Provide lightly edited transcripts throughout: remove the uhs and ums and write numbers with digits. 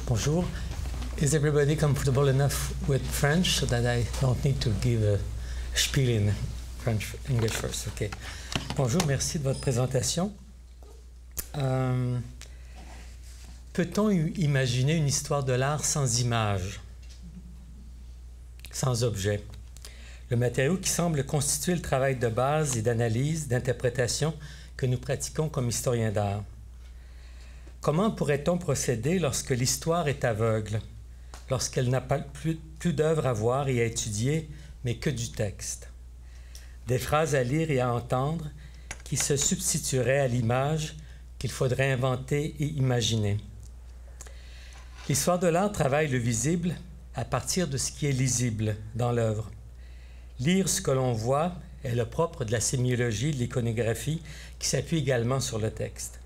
Bonjour. Is everybody comfortable enough with French so that I don't need to give a spiel in French, English first? Okay. Bonjour, merci de votre présentation. Peut-on imaginer une histoire de l'art sans images, sans objet? Le matériau qui semble constituer le travail de base et d'analyse, d'interprétation que nous pratiquons comme historiens d'art. Comment pourrait-on procéder lorsque l'histoire est aveugle, lorsqu'elle n'a pas plus d'œuvres à voir et à étudier, mais que du texte? Des phrases à lire et à entendre qui se substitueraient à l'image qu'il faudrait inventer et imaginer. L'histoire de l'art travaille le visible à partir de ce qui est lisible dans l'œuvre. Lire ce que l'on voit est le propre de la sémiologie, de l'iconographie, qui s'appuie également sur le texte.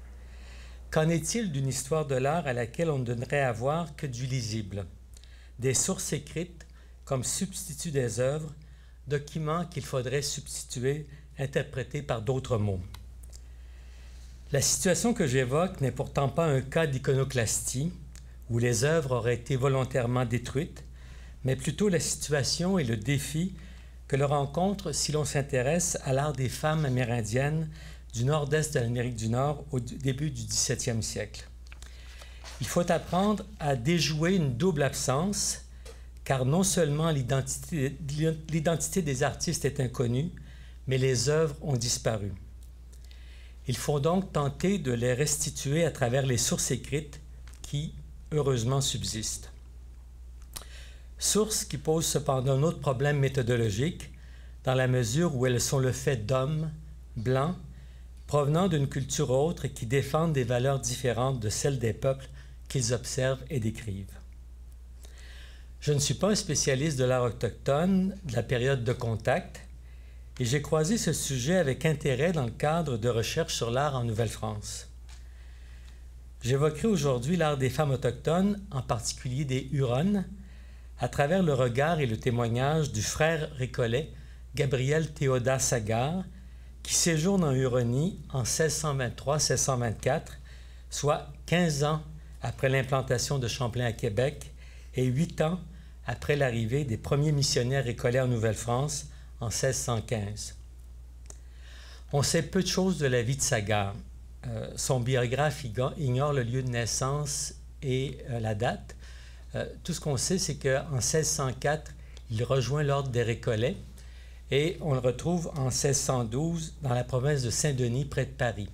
Qu'en est-il d'une histoire de l'art à laquelle on ne donnerait à voir que du lisible, des sources écrites comme substitut des œuvres, documents qu'il faudrait substituer, interprétés par d'autres mots? La situation que j'évoque n'est pourtant pas un cas d'iconoclastie, où les œuvres auraient été volontairement détruites, mais plutôt la situation et le défi que l'on rencontre si l'on s'intéresse à l'art des femmes amérindiennes du nord-est de l'Amérique du Nord au début du XVIIe siècle. Il faut apprendre à déjouer une double absence, car non seulement l'identité des artistes est inconnue, mais les œuvres ont disparu. Il faut donc tenter de les restituer à travers les sources écrites qui, heureusement, subsistent. Sources qui posent cependant un autre problème méthodologique, dans la mesure où elles sont le fait d'hommes blancs, provenant d'une culture autre et qui défendent des valeurs différentes de celles des peuples qu'ils observent et décrivent. Je ne suis pas un spécialiste de l'art autochtone de la période de contact, et j'ai croisé ce sujet avec intérêt dans le cadre de recherches sur l'art en Nouvelle-France. J'évoquerai aujourd'hui l'art des femmes autochtones, en particulier des Huronnes, à travers le regard et le témoignage du frère récollet Gabriel Théodat Sagard, qui séjourne en Huronie en 1623-1624, soit 15 ans après l'implantation de Champlain à Québec et 8 ans après l'arrivée des premiers missionnaires récollets en Nouvelle-France en 1615. On sait peu de choses de la vie de Sagard. Son biographe ignore le lieu de naissance et la date. Tout ce qu'on sait, c'est qu'en 1604, il rejoint l'ordre des Récollets et on le retrouve en 1612 dans la province de Saint-Denis, près de Paris.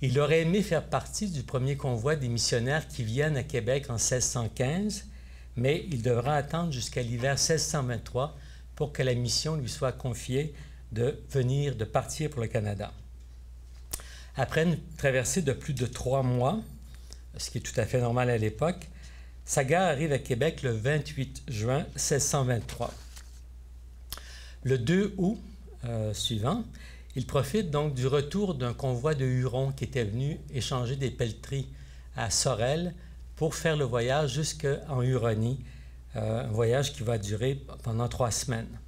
Il aurait aimé faire partie du premier convoi des missionnaires qui viennent à Québec en 1615, mais il devra attendre jusqu'à l'hiver 1623 pour que la mission lui soit confiée de partir pour le Canada. Après une traversée de plus de 3 mois, ce qui est tout à fait normal à l'époque, Sagard arrive à Québec le 28 juin 1623. Le 2 août suivant, il profite donc du retour d'un convoi de Hurons qui était venu échanger des pelleteries à Sorel pour faire le voyage jusqu'en Huronie, un voyage qui va durer pendant 3 semaines.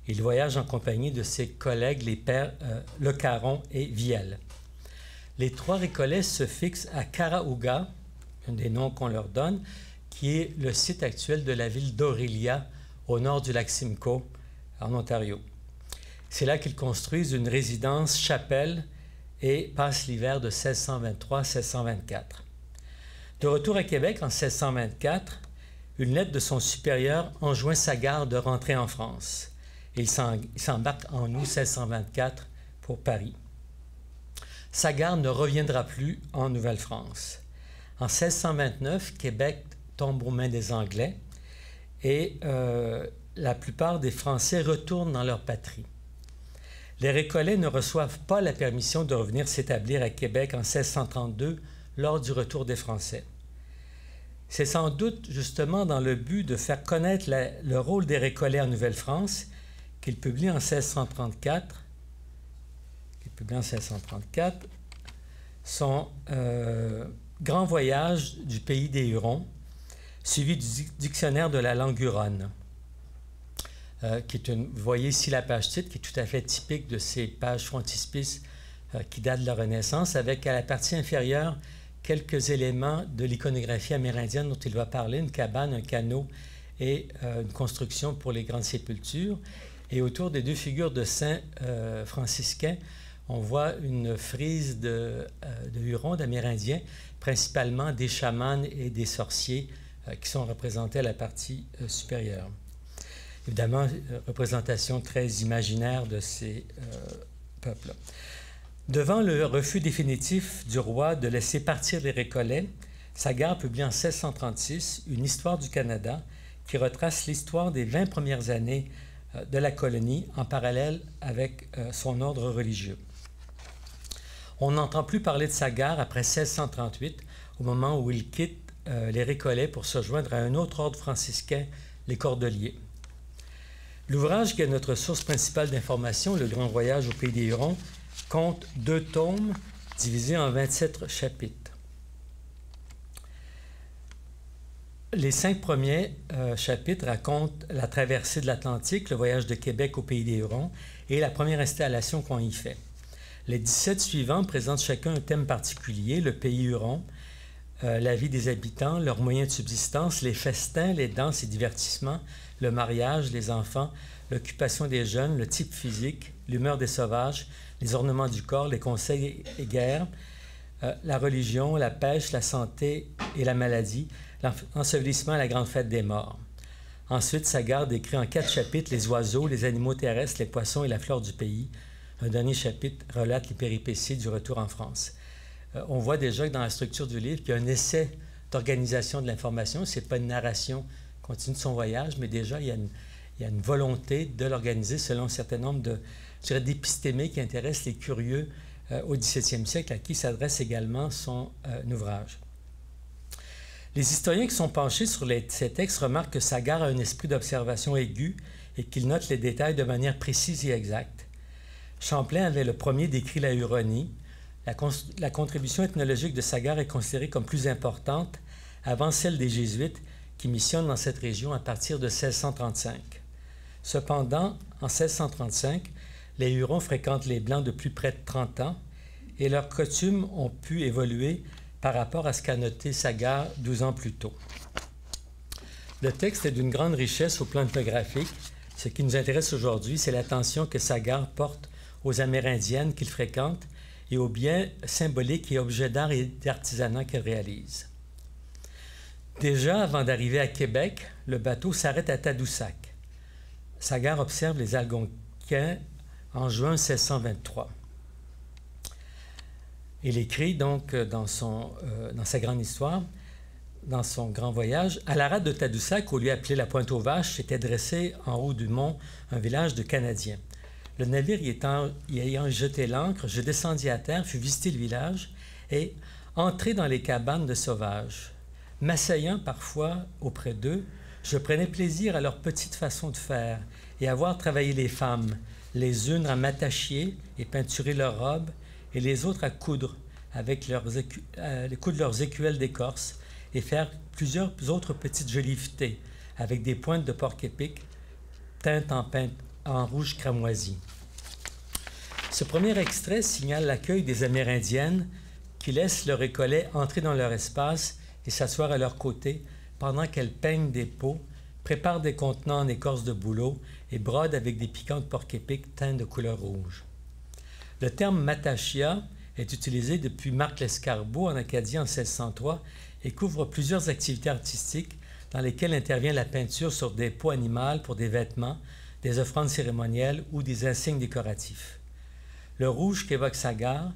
Il voyage en compagnie de ses collègues, les pères Le Caron et Viel. Les 3 récollets se fixent à Caraouga, un des noms qu'on leur donne, qui est le site actuel de la ville d'Orillia, au nord du lac Simcoe, en Ontario. C'est là qu'ils construisent une résidence chapelle et passent l'hiver de 1623 à 1624. De retour à Québec en 1624, une lettre de son supérieur enjoint Sagard de rentrer en France. Il s'embarque en août 1624 pour Paris. Sagard ne reviendra plus en Nouvelle-France. En 1629, Québec tombe aux mains des Anglais et la plupart des Français retournent dans leur patrie. Les Récollets ne reçoivent pas la permission de revenir s'établir à Québec en 1632 lors du retour des Français. C'est sans doute justement dans le but de faire connaître le rôle des Récollets en Nouvelle-France qu'il publie en 1634 son Grand voyage du pays des Hurons, suivi du dictionnaire de la langue huronne. Qui est vous voyez ici la page titre, qui est tout à fait typique de ces pages frontispices qui datent de la Renaissance, avec à la partie inférieure quelques éléments de l'iconographie amérindienne dont il va parler, une cabane, un canot et une construction pour les grandes sépultures. Et autour des deux figures de saints franciscains, on voit une frise de Hurons, d'Amérindiens, principalement des chamans et des sorciers qui sont représentés à la partie supérieure. Évidemment, représentation très imaginaire de ces peuples. Devant le refus définitif du roi de laisser partir les Récollets, Sagard publie en 1636 une histoire du Canada qui retrace l'histoire des 20 premières années de la colonie en parallèle avec son ordre religieux. On n'entend plus parler de Sagard après 1638, au moment où il quitte les Récollets pour se joindre à un autre ordre franciscain, les Cordeliers. L'ouvrage qui est notre source principale d'information, Le Grand Voyage au Pays des Hurons, compte 2 tomes divisés en 27 chapitres. Les 5 premiers chapitres racontent la traversée de l'Atlantique, le voyage de Québec au Pays des Hurons et la première installation qu'on y fait. Les 17 suivants présentent chacun un thème particulier, le pays huron, la vie des habitants, leurs moyens de subsistance, les festins, les danses et divertissements, le mariage, les enfants, l'occupation des jeunes, le type physique, l'humeur des sauvages, les ornements du corps, les conseils et guerres, la religion, la pêche, la santé et la maladie, l'ensevelissement et la grande fête des morts. Ensuite, Sagard décrit en 4 chapitres les oiseaux, les animaux terrestres, les poissons et la flore du pays. Un dernier chapitre relate les péripéties du retour en France. On voit déjà que dans la structure du livre, qu'il y a un essai d'organisation de l'information. Ce n'est pas une narration continue de son voyage, mais déjà, il y a une volonté de l'organiser selon un certain nombre d'épistémés qui intéressent les curieux au XVIIe siècle, à qui s'adresse également son ouvrage. Les historiens qui sont penchés sur ces textes remarquent que Sagard a un esprit d'observation aigu et qu'il note les détails de manière précise et exacte. Champlain avait le premier décrit la Huronie. La contribution ethnologique de Sagard est considérée comme plus importante avant celle des Jésuites qui missionnent dans cette région à partir de 1635. Cependant, en 1635, les Hurons fréquentent les Blancs depuis près de 30 ans et leurs coutumes ont pu évoluer par rapport à ce qu'a noté Sagard 12 ans plus tôt. Le texte est d'une grande richesse au plan ethnographique. Ce qui nous intéresse aujourd'hui, c'est l'attention que Sagard porte aux Amérindiennes qu'il fréquente et aux biens symboliques et objets d'art et d'artisanat qu'elle réalise. Déjà, avant d'arriver à Québec, le bateau s'arrête à Tadoussac. Sagard observe les Algonquins en juin 1623. Il écrit donc dans sa grande histoire, dans son grand voyage, à la rade de Tadoussac, au lieu appelé la Pointe-aux-Vaches, s'était dressé en haut du mont un village de Canadiens. Le navire y ayant jeté l'ancre, je descendis à terre, fus visiter le village et entrer dans les cabanes de sauvages. M'asseyant parfois auprès d'eux, je prenais plaisir à leur petite façon de faire et à voir travailler les femmes, les unes à m'attacher et peinturer leurs robes, et les autres à coudre avec leurs écuelles d'écorce et faire plusieurs autres petites jolivetés avec des pointes de porc-épic teintes en rouge cramoisi. Ce premier extrait signale l'accueil des Amérindiennes qui laissent le Récollet entrer dans leur espace et s'asseoir à leur côté pendant qu'elles peignent des pots, préparent des contenants en écorce de bouleau et brodent avec des piquants de porc-épic teints de couleur rouge. Le terme matachia est utilisé depuis Marc Lescarbot en Acadie en 1603 et couvre plusieurs activités artistiques dans lesquelles intervient la peinture sur des peaux animales pour des vêtements, des offrandes cérémonielles ou des insignes décoratifs. Le rouge qu'évoque Sagard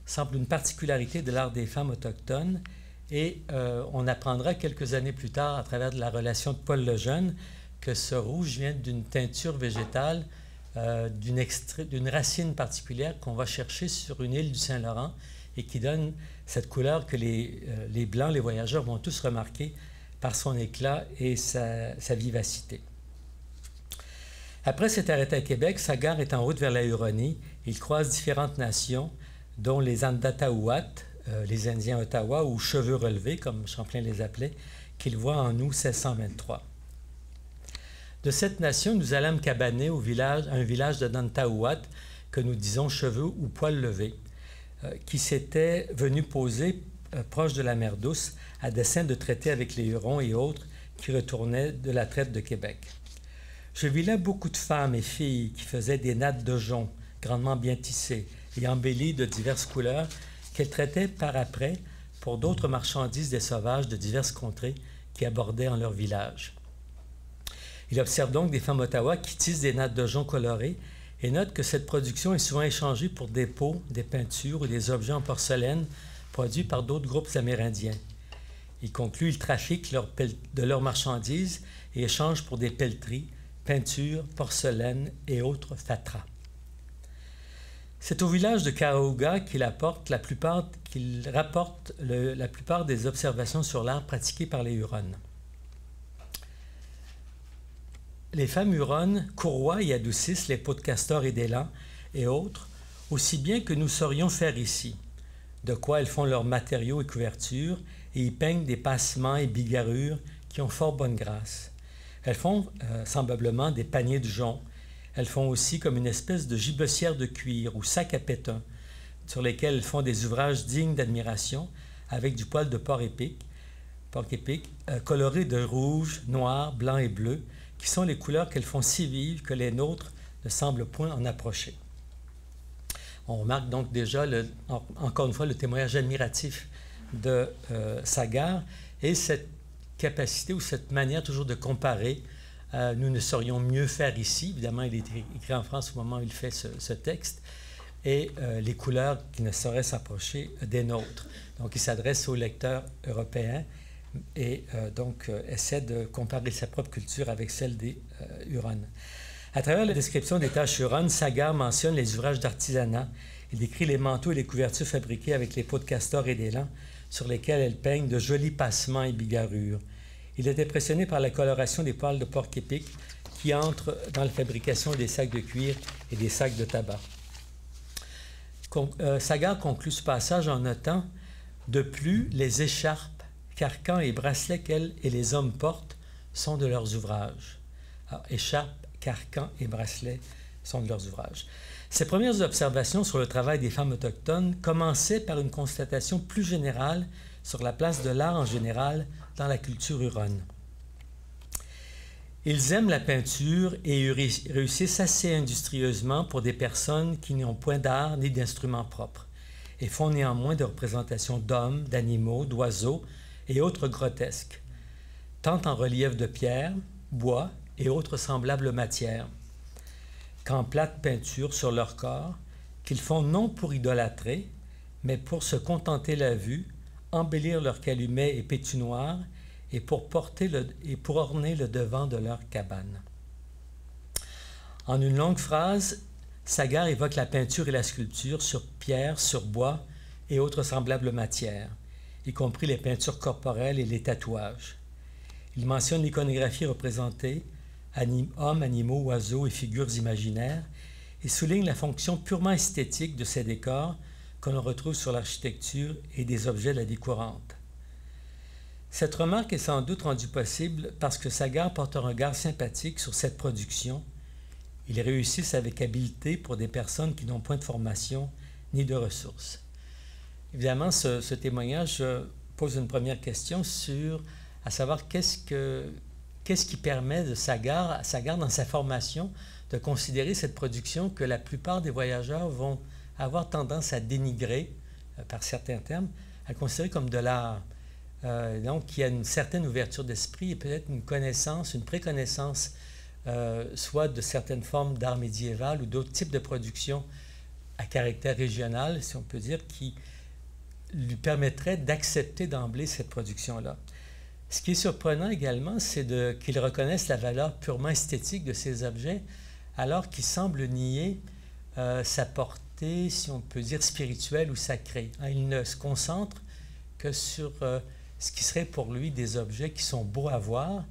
semble une particularité de l'art des femmes autochtones et on apprendra quelques années plus tard, à travers de la relation de Paul Lejeune, que ce rouge vient d'une teinture végétale, d'une racine particulière qu'on va chercher sur une île du Saint-Laurent et qui donne cette couleur que les Blancs, les voyageurs, vont tous remarquer par son éclat et sa vivacité. Après s'être arrêté à Québec, Sagard est en route vers la Huronie. Il croise différentes nations, dont les Andataouat, les Indiens Ottawa, ou cheveux relevés, comme Champlain les appelait, qu'il voit en août 1623. De cette nation, nous allâmes cabaner à un village de Nantaouat, que nous disons cheveux ou poils levés, qui s'était venu poser proche de la mer Douce à dessein de traiter avec les Hurons et autres qui retournaient de la traite de Québec. Je vis là beaucoup de femmes et filles qui faisaient des nattes de jonc grandement bien tissées et embellies de diverses couleurs qu'elles traitaient par après pour d'autres marchandises des sauvages de diverses contrées qui abordaient en leur village. Il observe donc des femmes Ottawa qui tissent des nattes de jonc colorées et note que cette production est souvent échangée pour des peaux, des peintures ou des objets en porcelaine produits par d'autres groupes amérindiens. Il conclut qu'ils trafiquent de leurs marchandises et échangent pour des pelleteries, peintures, porcelaine et autres fatras. C'est au village de Cahouga qu'il rapporte la plupart des observations sur l'art pratiquées par les Hurons. Les femmes Huronnes courroient et adoucissent les peaux de castor et d'élan et autres, aussi bien que nous saurions faire ici, de quoi elles font leurs matériaux et couvertures et y peignent des passements et bigarrures qui ont fort bonne grâce. Elles font semblablement des paniers de jonc. Elles font aussi comme une espèce de gibecière de cuir ou sac à pétun, sur lesquels elles font des ouvrages dignes d'admiration avec du poil de porc-épic, coloré de rouge, noir, blanc et bleu, qui sont les couleurs qu'elles font si vives que les nôtres ne semblent point en approcher. On remarque donc déjà, encore une fois, le témoignage admiratif de Sagard et cette capacité ou cette manière toujours de comparer. Nous ne saurions mieux faire ici. Évidemment, il est écrit en France au moment où il fait ce texte. Et les couleurs qui ne sauraient s'approcher des nôtres. Donc, il s'adresse aux lecteurs européens et essaie de comparer sa propre culture avec celle des Hurons. À travers la description des tâches huronnes, Sagard mentionne les ouvrages d'artisanat. Il décrit les manteaux et les couvertures fabriquées avec les peaux de castor et d'élan, sur lesquels elles peignent de jolis passements et bigarrures. Il est impressionné par la coloration des poils de porc-épic qui entrent dans la fabrication des sacs de cuir et des sacs de tabac. Sagard conclut ce passage en notant « De plus, les écharpes, carcans et bracelets qu'elles et les hommes portent sont de leurs ouvrages. » Alors, écharpes, carcans et bracelets sont de leurs ouvrages. Ces premières observations sur le travail des femmes autochtones commençaient par une constatation plus générale sur la place de l'art en général dans la culture huronne. Ils aiment la peinture et réussissent assez industrieusement pour des personnes qui n'ont point d'art ni d'instruments propres et font néanmoins des représentations d'hommes, d'animaux, d'oiseaux et autres grotesques, tant en relief de pierre, bois et autres semblables matières, qu'en plates peintures sur leur corps, qu'ils font non pour idolâtrer, mais pour se contenter la vue, embellir leurs calumets et pétunoirs et pour orner le devant de leur cabane. En une longue phrase, Sagard évoque la peinture et la sculpture sur pierre, sur bois et autres semblables matières, y compris les peintures corporelles et les tatouages. Il mentionne l'iconographie représentée, hommes, animaux, oiseaux et figures imaginaires, et souligne la fonction purement esthétique de ces décors que l'on retrouve sur l'architecture et des objets de la vie courante. Cette remarque est sans doute rendue possible parce que Sagard porte un regard sympathique sur cette production. Ils réussissent avec habileté pour des personnes qui n'ont point de formation ni de ressources. Évidemment, ce témoignage pose une première question à savoir qu'est-ce qui permet à Sagard, dans sa formation, de considérer cette production que la plupart des voyageurs vont avoir tendance à dénigrer, par certains termes, à considérer comme de l'art. Donc, il y a une certaine ouverture d'esprit et peut-être une connaissance, une préconnaissance, soit de certaines formes d'art médiéval ou d'autres types de productions à caractère régional, si on peut dire, qui lui permettraient d'accepter d'emblée cette production-là. Ce qui est surprenant également, c'est qu'il reconnaisse la valeur purement esthétique de ces objets, alors qu'il semble nier sa portée, si on peut dire, spirituelle ou sacrée. Il ne se concentre que sur ce qui serait pour lui des objets qui sont beaux à voir,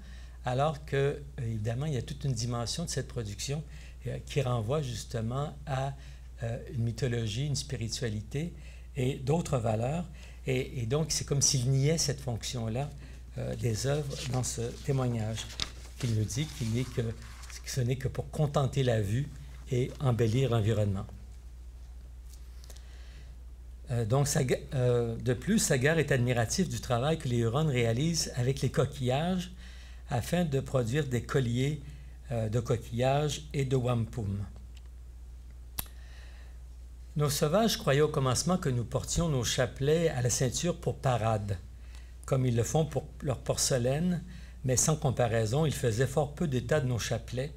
alors que, évidemment, il y a toute une dimension de cette production qui renvoie justement à une mythologie, une spiritualité et d'autres valeurs. Et donc, c'est comme s'il niait cette fonction-là des œuvres dans ce témoignage, qu'il nous dit que ce n'est que pour contenter la vue et embellir l'environnement. De plus, Sagard est admiratif du travail que les Hurons réalisent avec les coquillages afin de produire des colliers de coquillages et de wampum. Nos sauvages croyaient au commencement que nous portions nos chapelets à la ceinture pour parade, comme ils le font pour leur porcelaine, mais sans comparaison, ils faisaient fort peu d'état de nos chapelets,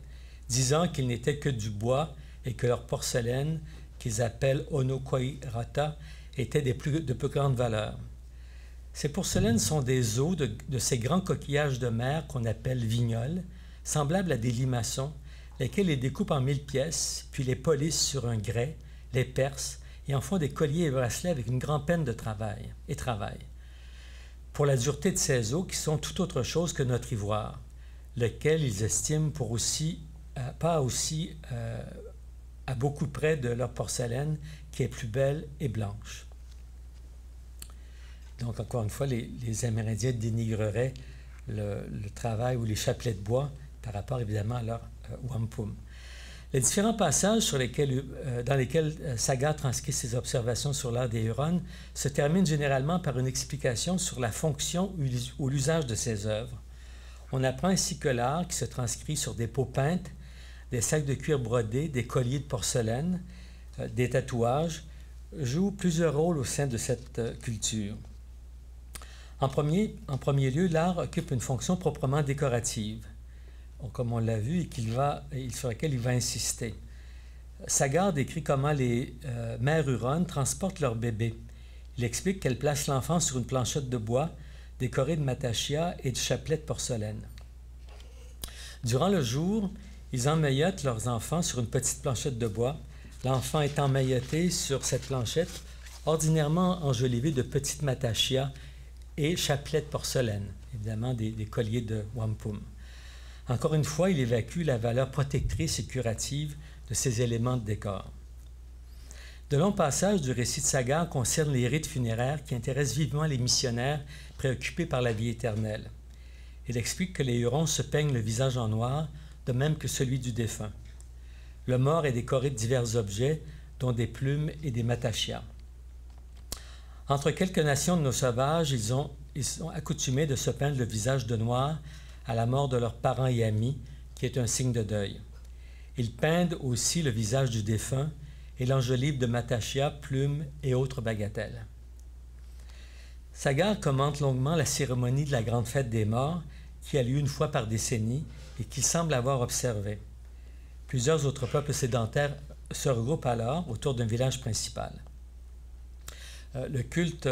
disant qu'ils n'étaient que du bois et que leur porcelaine, qu'ils appellent onokoirata, était de plus grande valeur. Ces porcelaines sont des os de ces grands coquillages de mer qu'on appelle vignoles, semblables à des limaçons, lesquels les découpent en 1000 pièces, puis les polissent sur un grès, les percent et en font des colliers et bracelets avec une grande peine de travail. Pour la dureté de ces os qui sont tout autre chose que notre ivoire, lequel ils estiment pour pas aussi à beaucoup près de leur porcelaine qui est plus belle et blanche. Donc, encore une fois, les Amérindiens dénigreraient le travail ou les chapelets de bois par rapport, évidemment, à leur wampum. Les différents passages dans lesquels Sagard transcrit ses observations sur l'art des Hurons se terminent généralement par une explication sur la fonction ou l'usage de ces œuvres. On apprend ainsi que l'art, qui se transcrit sur des peaux peintes, des sacs de cuir brodés, des colliers de porcelaine, des tatouages, joue plusieurs rôles au sein de cette culture. En premier lieu, l'art occupe une fonction proprement décorative, comme on l'a vu, et sur laquelle il va insister. Sagard décrit comment les mères huronnes transportent leur bébé. Il explique qu'elles placent l'enfant sur une planchette de bois décorée de matachia et de chapelets de porcelaine. Durant le jour, ils emmaillotent leurs enfants sur une petite planchette de bois, l'enfant est emmailloté sur cette planchette, ordinairement enjolivée de petites matachia et chapelets de porcelaine, évidemment des colliers de wampum. Encore une fois, il évacue la valeur protectrice et curative de ces éléments de décor. De longs passages du récit de Sagard concernent les rites funéraires qui intéressent vivement les missionnaires préoccupés par la vie éternelle. Il explique que les Hurons se peignent le visage en noir, de même que celui du défunt. Le mort est décoré de divers objets, dont des plumes et des matachias. Entre quelques nations de nos sauvages, ils sont accoutumés de se peindre le visage de noir à la mort de leurs parents et amis, qui est un signe de deuil. Ils peignent aussi le visage du défunt et l'enjolivent de matachia, plumes et autres bagatelles. Sagard commente longuement la cérémonie de la grande fête des morts, qui a lieu une fois par décennie et qu'il semble avoir observée. Plusieurs autres peuples sédentaires se regroupent alors autour d'un village principal. Le culte,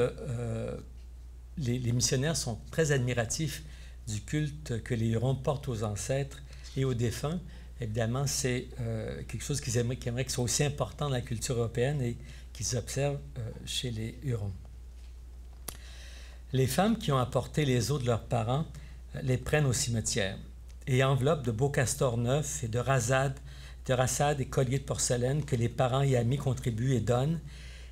les missionnaires sont très admiratifs du culte que les Hurons portent aux ancêtres et aux défunts. Évidemment, c'est quelque chose qu'ils aimeraient que soit aussi important dans la culture européenne et qu'ils observent chez les Hurons. Les femmes qui ont apporté les os de leurs parents les prennent au cimetière et enveloppent de beaux castors neufs et de rassades et colliers de porcelaine que les parents et amis contribuent et donnent,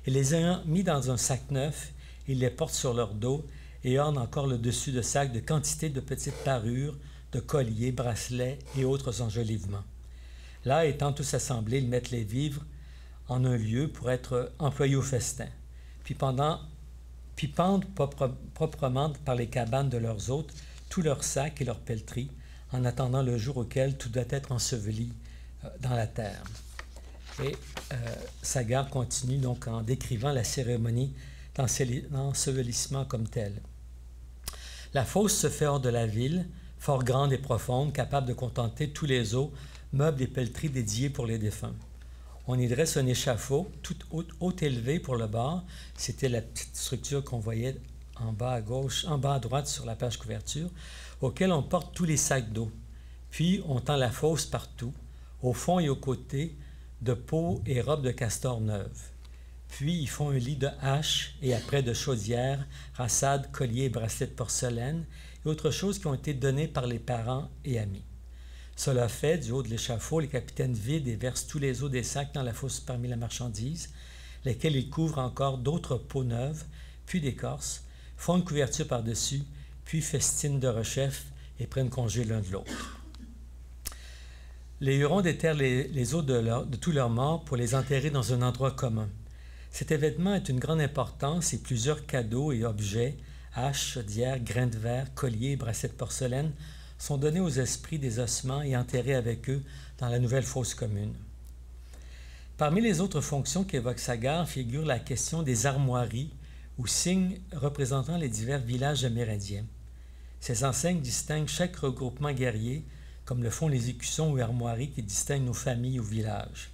et les ayant mis dans un sac neuf, ils les portent sur leur dos et ornent encore le dessus de sac de quantité de petites parures, de colliers, bracelets et autres enjolivements. Là, étant tous assemblés, ils mettent les vivres en un lieu pour être employés au festin, puis pendent proprement par les cabanes de leurs hôtes tous leurs sacs et leurs pelleteries, en attendant le jour auquel tout doit être enseveli dans la terre. Et Sagard continue donc en décrivant la cérémonie d'ensevelissement comme telle. La fosse se fait hors de la ville, fort grande et profonde, capable de contenter tous les eaux, meubles et pelleteries dédiés pour les défunts. On y dresse un échafaud, tout haut élevé pour le bord. C'était la petite structure qu'on voyait en bas à gauche, en bas à droite sur la page couverture, auquel on porte tous les sacs d'eau. Puis on tend la fosse partout, au fond et aux côtés, de peaux et robes de castor neuves. Puis ils font un lit de haches et après de chaudières, rassades, colliers et bracelets de porcelaine et autres choses qui ont été données par les parents et amis. Cela fait, du haut de l'échafaud, les capitaines vident et versent tous les os des sacs dans la fosse parmi la marchandise, lesquels ils couvrent encore d'autres peaux neuves, puis d'écorce, font une couverture par-dessus, puis festinent de rechef et prennent congé l'un de l'autre. Les Hurons déterrent les os de tous leurs morts pour les enterrer dans un endroit commun. Cet événement est d'une grande importance et plusieurs cadeaux et objets, haches, chaudières, grains de verre, colliers et bracelets de porcelaine, sont donnés aux esprits des ossements et enterrés avec eux dans la nouvelle fosse commune. Parmi les autres fonctions qu'évoque Sagard figure la question des armoiries ou signes représentant les divers villages amérindiens. Ces enseignes distinguent chaque regroupement guerrier, comme le font les écussons ou armoiries qui distinguent nos familles ou villages.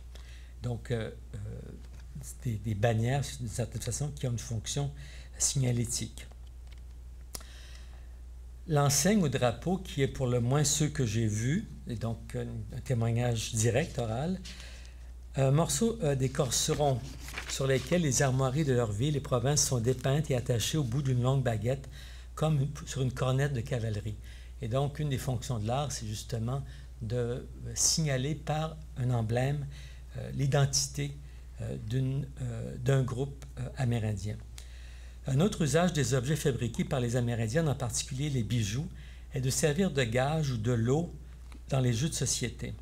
Donc, des bannières, d'une certaine façon, qui ont une fonction signalétique. L'enseigne ou drapeau, qui est pour le moins ceux que j'ai vus, et donc un témoignage direct, oral, un morceau d'écorceron sur lesquels les armoiries de leur ville et provinces sont dépeintes et attachées au bout d'une longue baguette, comme sur une cornette de cavalerie. Et donc, une des fonctions de l'art, c'est justement de signaler par un emblème l'identité d'un groupe amérindien. Un autre usage des objets fabriqués par les Amérindiens, en particulier les bijoux, est de servir de gage ou de lot dans les jeux de société.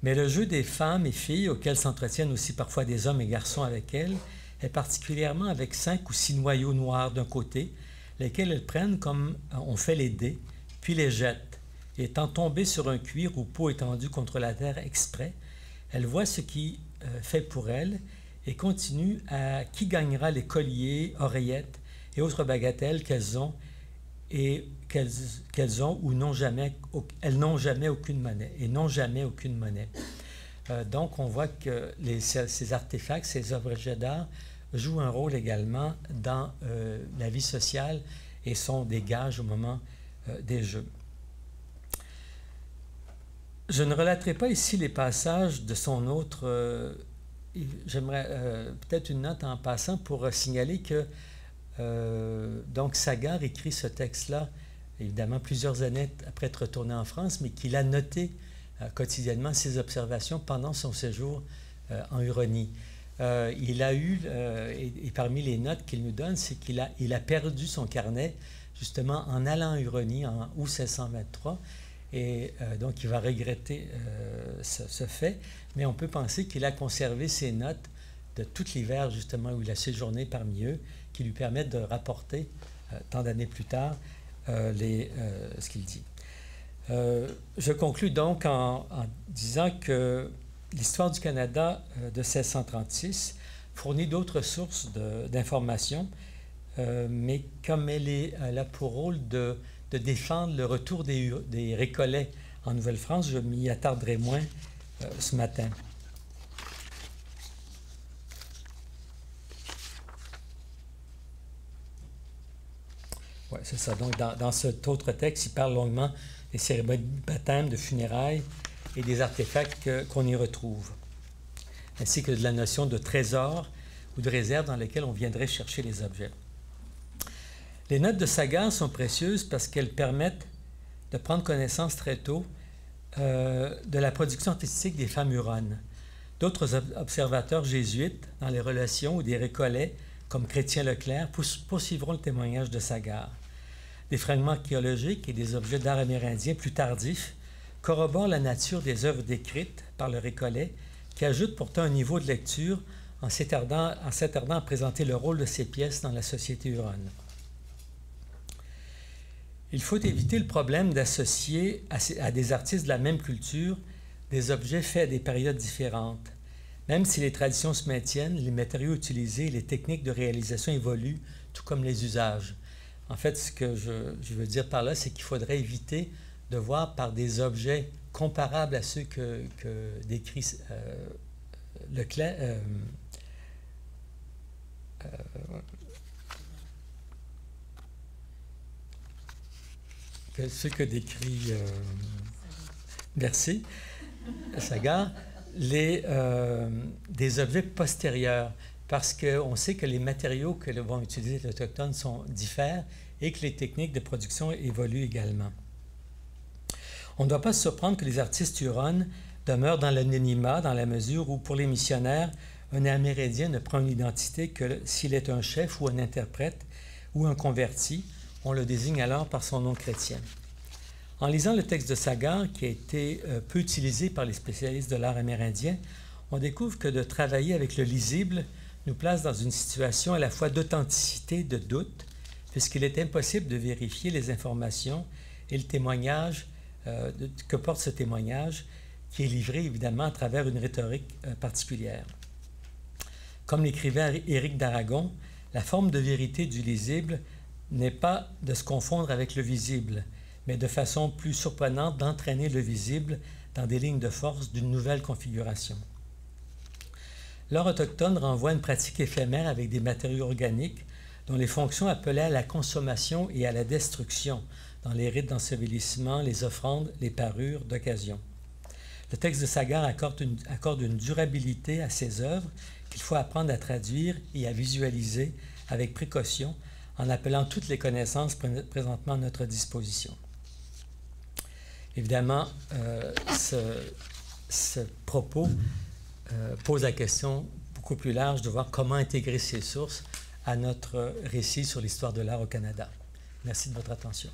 Mais le jeu des femmes et filles, auxquelles s'entretiennent aussi parfois des hommes et garçons avec elles, est particulièrement avec 5 ou 6 noyaux noirs d'un côté, lesquels elles prennent comme on fait les dés, puis les jettent. Et étant tombées sur un cuir ou peau étendu contre la terre exprès, elles voient ce qui fait pour elles et continuent à qui gagnera les colliers, oreillettes et autres bagatelles qu'elles ont et qu'elles ont ou n'ont jamais, elles n'ont jamais aucune monnaie et n'ont jamais aucune monnaie. Donc, on voit que ces artefacts, ces objets d'art jouent un rôle également dans la vie sociale et sont des gages au moment des jeux. Je ne relaterai pas ici les passages de son autre... J'aimerais peut-être une note en passant pour signaler que donc Sagard écrit ce texte-là, évidemment plusieurs années après être retourné en France, mais qu'il a noté quotidiennement ses observations pendant son séjour en Huronie. Il a eu, et parmi les notes qu'il nous donne, c'est qu'il a perdu son carnet justement en allant en Huronie en août 1623, et donc il va regretter ce fait, mais on peut penser qu'il a conservé ses notes de tout l'hiver justement où il a séjourné parmi eux, qui lui permettent de rapporter, tant d'années plus tard, ce qu'il dit. Je conclus donc en disant que l'histoire du Canada de 1636 fournit d'autres sources d'informations, mais comme elle a pour rôle de défendre le retour des Récollets en Nouvelle-France, je m'y attarderai moins ce matin. Oui, c'est ça. Donc, dans cet autre texte, il parle longuement des cérémonies de baptême, de funérailles et des artefacts qu'on y retrouve, ainsi que de la notion de trésor ou de réserve dans lesquelles on viendrait chercher les objets. Les notes de Sagard sont précieuses parce qu'elles permettent de prendre connaissance très tôt de la production artistique des femmes huronnes. D'autres observateurs jésuites dans les relations ou des Récollets, comme Chrétien Leclerc, poursuivront le témoignage de Sagard. Des fragments archéologiques et des objets d'art amérindien plus tardifs corroborent la nature des œuvres décrites par le Récollet, qui ajoute pourtant un niveau de lecture en s'attardant à présenter le rôle de ces pièces dans la société huronne. Il faut éviter le problème d'associer à des artistes de la même culture des objets faits à des périodes différentes. Même si les traditions se maintiennent, les matériaux utilisés et les techniques de réalisation évoluent, tout comme les usages. En fait, ce que je veux dire par là, c'est qu'il faudrait éviter de voir par des objets comparables à ceux que décrit Leclerc, ceux que décrit Bercy, Sagard, des objets postérieurs, parce qu'on sait que les matériaux que vont utiliser les Autochtones diffèrent et que les techniques de production évoluent également. On ne doit pas se surprendre que les artistes hurons demeurent dans l'anonymat dans la mesure où, pour les missionnaires, un Amérindien ne prend une identité que s'il est un chef ou un interprète ou un converti. On le désigne alors par son nom chrétien. En lisant le texte de Sagard, qui a été peu utilisé par les spécialistes de l'art amérindien, on découvre que de travailler avec le lisible nous place dans une situation à la fois d'authenticité et de doute, puisqu'il est impossible de vérifier les informations et le témoignage que porte ce témoignage, qui est livré évidemment à travers une rhétorique particulière. Comme l'écrivait Éric d'Aragon, la forme de vérité du lisible n'est pas de se confondre avec le visible, mais de façon plus surprenante d'entraîner le visible dans des lignes de force d'une nouvelle configuration. L'art autochtone renvoie à une pratique éphémère avec des matériaux organiques dont les fonctions appelaient à la consommation et à la destruction dans les rites d'ensevelissement, les offrandes, les parures d'occasion. Le texte de Sagard accorde une durabilité à ses œuvres qu'il faut apprendre à traduire et à visualiser avec précaution en appelant toutes les connaissances présentement à notre disposition. Évidemment, ce propos pose la question beaucoup plus large de voir comment intégrer ces sources à notre récit sur l'histoire de l'art au Canada. Merci de votre attention.